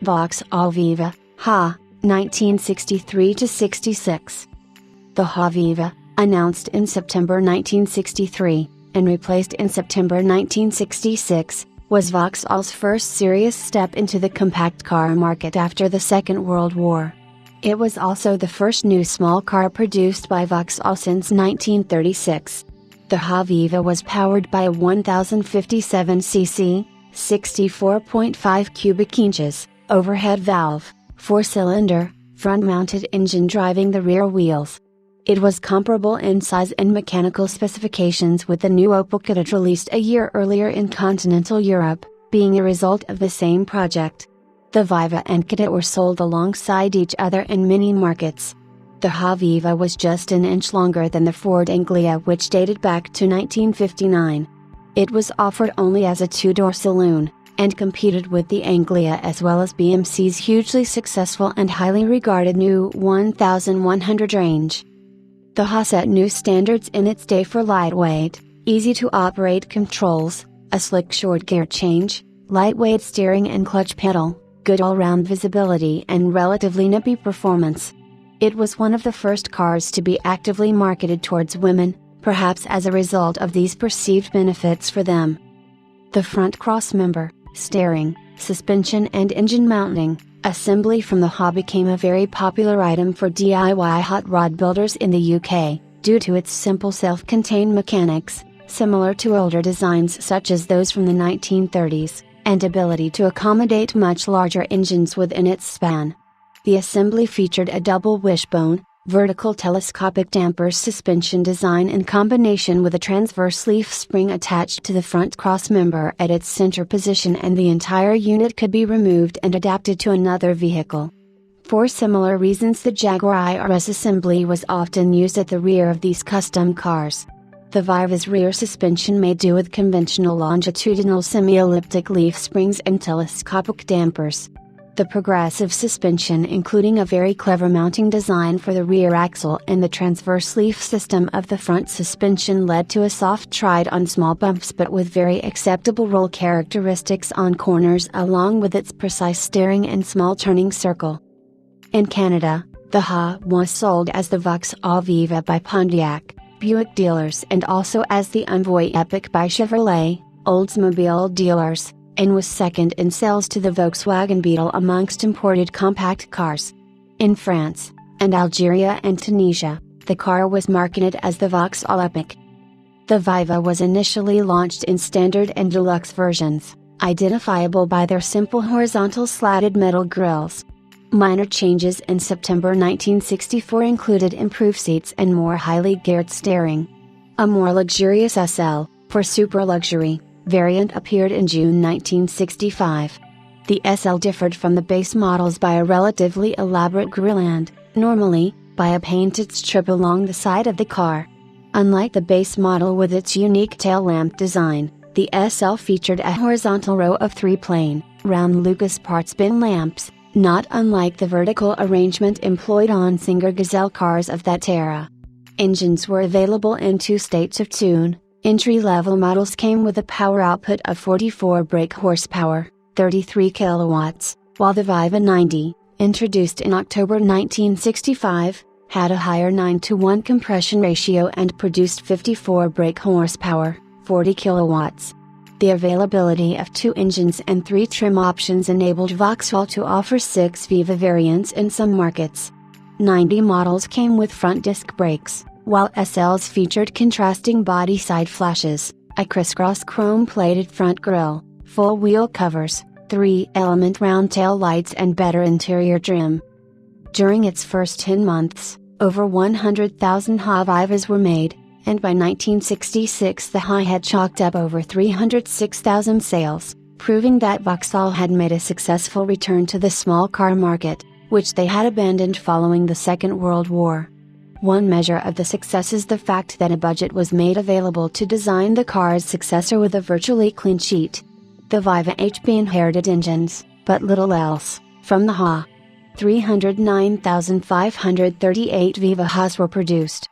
Vauxhall Viva HA, 1963–66. The HA Viva, announced in September 1963, and replaced in September 1966, was Vauxhall's first serious step into the compact car market after the Second World War. It was also the first new small car produced by Vauxhall since 1936. The HA Viva was powered by a 1057cc, 64.5 cubic inches, overhead valve, 4-cylinder, front-mounted engine driving the rear wheels. It was comparable in size and mechanical specifications with the new Opel Kadett released a year earlier in continental Europe, being a result of the same project. The Viva and Kadett were sold alongside each other in many markets. The HA Viva was just an inch longer than the Ford Anglia, which dated back to 1959. It was offered only as a two-door saloon, and competed with the Anglia as well as BMC's hugely successful and highly regarded new 1100 range. The HA set new standards in its day for lightweight, easy-to-operate controls, a slick short gear change, lightweight steering and clutch pedal, good all-round visibility and relatively nippy performance. It was one of the first cars to be actively marketed towards women, perhaps as a result of these perceived benefits for them. The front crossmember, steering, suspension and engine mounting assembly from the HA became a very popular item for DIY hot rod builders in the UK, due to its simple self-contained mechanics, similar to older designs such as those from the 1930s, and ability to accommodate much larger engines within its span. The assembly featured a double wishbone, vertical telescopic dampers suspension design in combination with a transverse leaf spring attached to the front crossmember at its center position, and the entire unit could be removed and adapted to another vehicle. For similar reasons, the Jaguar IRS assembly was often used at the rear of these custom cars. The Viva's rear suspension made do with conventional longitudinal semi-elliptic leaf springs and telescopic dampers. The progressive suspension, including a very clever mounting design for the rear axle and the transverse leaf system of the front suspension, led to a soft ride on small bumps but with very acceptable roll characteristics on corners, along with its precise steering and small turning circle. In Canada, the HA was sold as the Vauxhall Viva by Pontiac, Buick dealers, and also as the Envoy Epic by Chevrolet, Oldsmobile dealers, and was second in sales to the Volkswagen Beetle amongst imported compact cars. In France, and Algeria and Tunisia, the car was marketed as the Vauxhall Epic. The Viva was initially launched in standard and deluxe versions, identifiable by their simple horizontal slatted metal grilles. Minor changes in September 1964 included improved seats and more highly geared steering. A more luxurious SL, for super luxury, variant appeared in June 1965. The SL differed from the base models by a relatively elaborate grille and, normally, by a painted strip along the side of the car. Unlike the base model with its unique tail lamp design, the SL featured a horizontal row of 3 plain, round Lucas Parts bin lamps, not unlike the vertical arrangement employed on Singer Gazelle cars of that era. Engines were available in 2 states of tune. Entry-level models came with a power output of 44 brake horsepower, 33 kilowatts, while the Viva 90, introduced in October 1965, had a higher 9:1 compression ratio and produced 54 brake horsepower, 40 kilowatts. The availability of 2 engines and 3 trim options enabled Vauxhall to offer 6 Viva variants in some markets. 90 models came with front disc brakes, while SLs featured contrasting body side flashes, a crisscross chrome-plated front grille, full wheel covers, 3-element round tail lights and better interior trim. During its first 10 months, over 100,000 HA Vivas were made, and by 1966 the HA had chalked up over 306,000 sales, proving that Vauxhall had made a successful return to the small car market, which they had abandoned following the Second World War. One measure of the success is the fact that a budget was made available to design the car's successor with a virtually clean sheet. The Viva HB inherited engines, but little else, from the HA. 309,538 Viva HAs were produced.